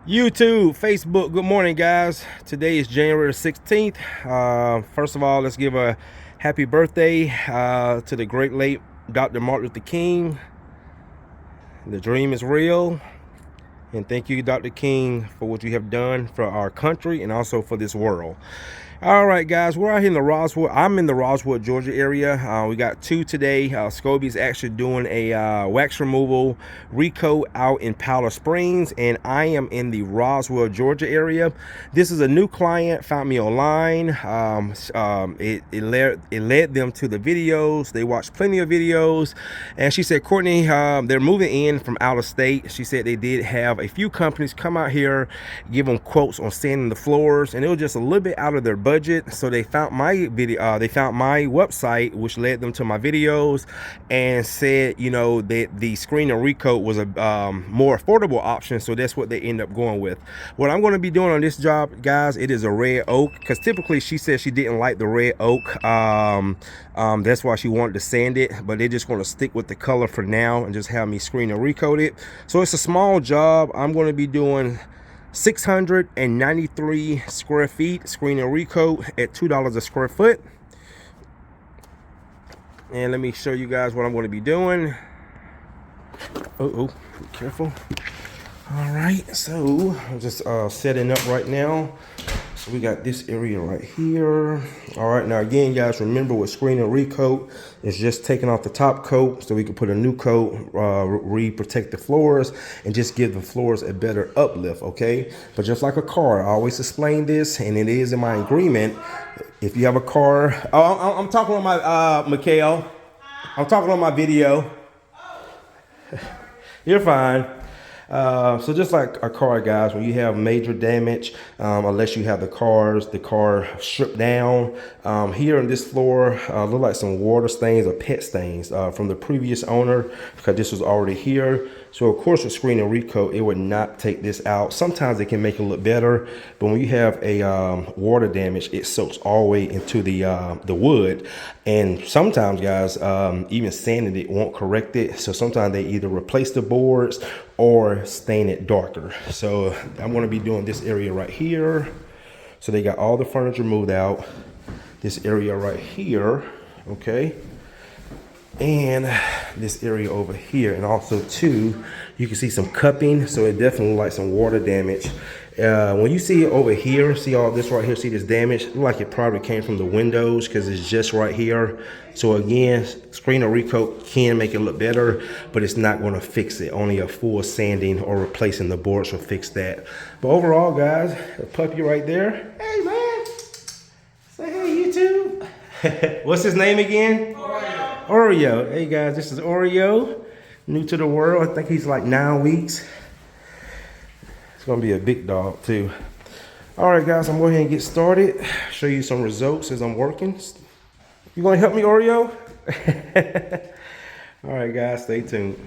YouTube, Facebook, good morning, guys. Today is January 16th. First of all, let's give a happy birthday to the great late Dr. Martin Luther King. The dream is real. And thank you, Dr. King, for what you have done for our country and also for this world. All right, guys, we're out here in the Roswell. I'm in the Roswell, Georgia area. We got two today. Scobie's actually doing a wax removal recoat out in Powder Springs, and I am in the Roswell, Georgia area. This is a new client, found me online. It led them to the videos. They watched plenty of videos, and she said, Courtney, they're moving in from out of state. She said they did have a few companies come out here, give them quotes on sanding the floors, and it was just a little bit out of their budget. So they found my video, they found my website, which led them to my videos, and said, you know, that the Screen Recoat was a more affordable option. So that's what they end up going with. What I'm going to be doing on this job, guys, it is a red oak, because typically she said she didn't like the red oak. That's why she wanted to sand it, but they're just going to stick with the color for now and just have me Screen Recoat it. So it's a small job. I'm going to be doing 693 square feet Screen Recoat at $2 a square foot. And let me show you guys what I'm going to be doing. Be careful. All right, so I'm just setting up right now. So we got this area right here. All right, now again, guys, remember with Screen Recoat, it's just taking off the top coat so we can put a new coat, re-protect the floors, and just give the floors a better uplift, okay? But just like a car, I always explain this, and it is in my agreement. If you have a car, I'm talking on my, Mikhail, I'm talking on my video. You're fine. So just like a car, guys, when you have major damage, unless you have the car stripped down, here on this floor, look like some water stains or pet stains from the previous owner, because this was already here. So of course with Screen Recoat, it would not take this out. Sometimes it can make it look better, but when you have a water damage, it soaks all the way into the wood. And sometimes, guys, even sanding it won't correct it. So sometimes they either replace the boards or stain it darker. So I'm going to be doing this area right here. So they got all the furniture moved out. This area right here, okay, and this area over here, and also too, you can see some cupping. So it definitely looks like some water damage. When you see it over here, see all this right here, see this damage, look like it probably came from the windows, because it's just right here. So again, Screen Recoat can make it look better, but it's not going to fix it. Only a full sanding or replacing the boards will fix that. But overall, guys, a puppy right there. Hey man, say hey YouTube. What's his name again? Oreo. Hey guys, this is Oreo, new to the world. I think he's like 9 weeks. It's gonna be a big dog too. All right, guys, I'm going to go ahead and get started. Show you some results as I'm working. You gonna help me, Oreo? All right, guys, stay tuned.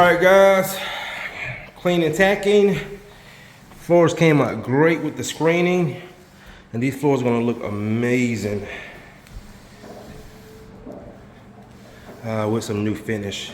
right, guys, clean and tacking. Floors came out great with the screening, and these floors are gonna look amazing with some new finish.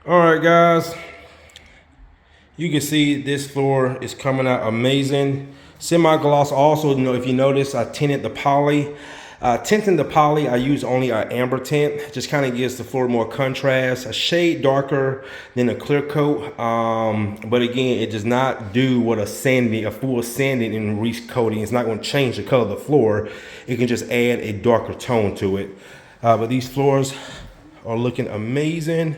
All right, guys, you can see this floor is coming out amazing. Semi-gloss also, if you notice, I tinted the poly. Tinting the poly, I use only an amber tint. Just kind of gives the floor more contrast, a shade darker than a clear coat. But again, it does not do what a full sanding and recoating. It's not going to change the color of the floor. It can just add a darker tone to it. But these floors are looking amazing.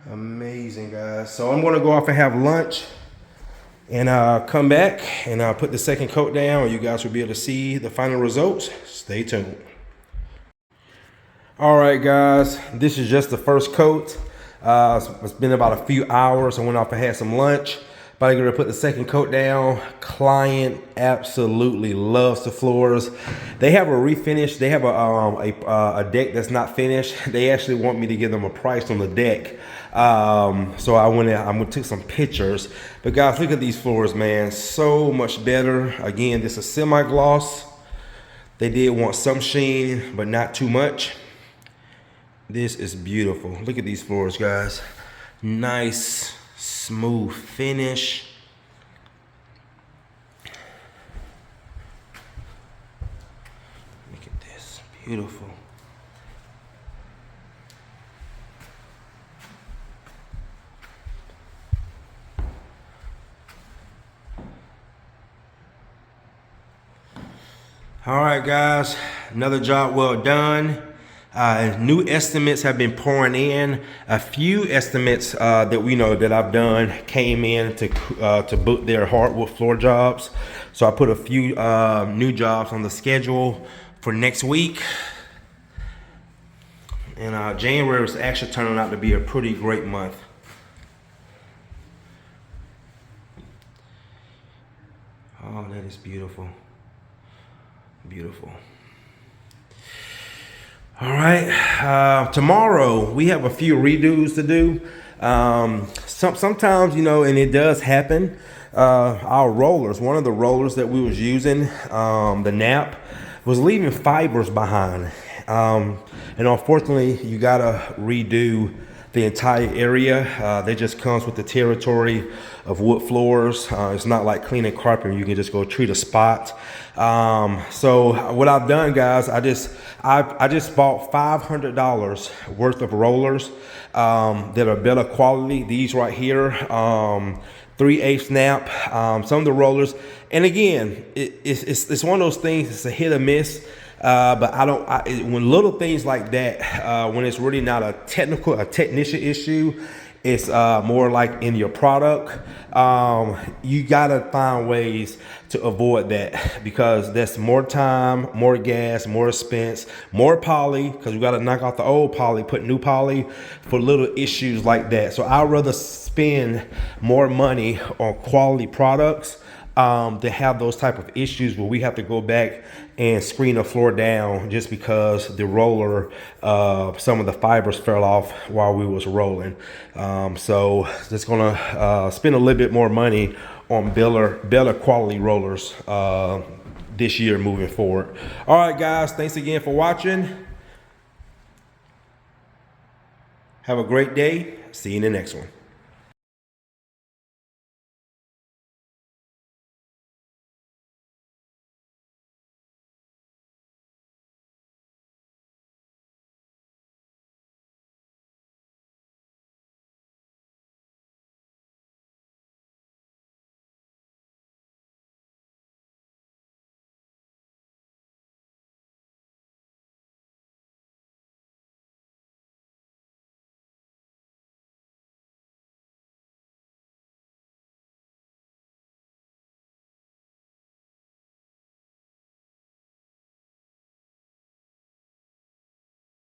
Amazing, guys. So I'm going to go off and have lunch and come back and put the second coat down. You guys will be able to see the final results. Stay tuned. All right, guys, this is just the first coat. It's been about a few hours. I went off and had some lunch. About to go to put the second coat down. Client absolutely loves the floors. They have a refinish. They have a deck that's not finished. They actually want me to give them a price on the deck. So I went out, I took some pictures. But guys, look at these floors, man. So much better. Again, this is semi-gloss. They did want some sheen, but not too much. This is beautiful. Look at these floors, guys. Nice, smooth finish. Look at this, beautiful. All right, guys, another job well done. New estimates have been pouring in. A few estimates that we know that I've done came in to book their hardwood floor jobs. So I put a few new jobs on the schedule for next week. And January is actually turning out to be a pretty great month. Oh, that is beautiful. Beautiful. All right, tomorrow we have a few redos to do. Sometimes, you know, and it does happen. Our rollers, one of the rollers that we was using, the nap, was leaving fibers behind. And unfortunately, you gotta redo the entire area. That just comes with the territory of wood floors. It's not like cleaning carpet. You can just go treat a spot. So what I've done, guys, I just bought $500 worth of rollers that are better quality. These right here, 3/8 snap. Some of the rollers, and again, it's one of those things. It's a hit or miss. But when little things like that, when it's really not a technician issue, it's more like in your product. You gotta find ways to avoid that, because that's more time, more gas, more expense, more poly, because you gotta knock out the old poly, put new poly for little issues like that. So I'd rather spend more money on quality products to have those type of issues where we have to go back and screen the floor down just because the roller, some of the fibers fell off while we was rolling. So just gonna spend a little bit more money on better quality rollers this year moving forward. All right, guys, thanks again for watching. Have a great day. See you in the next one.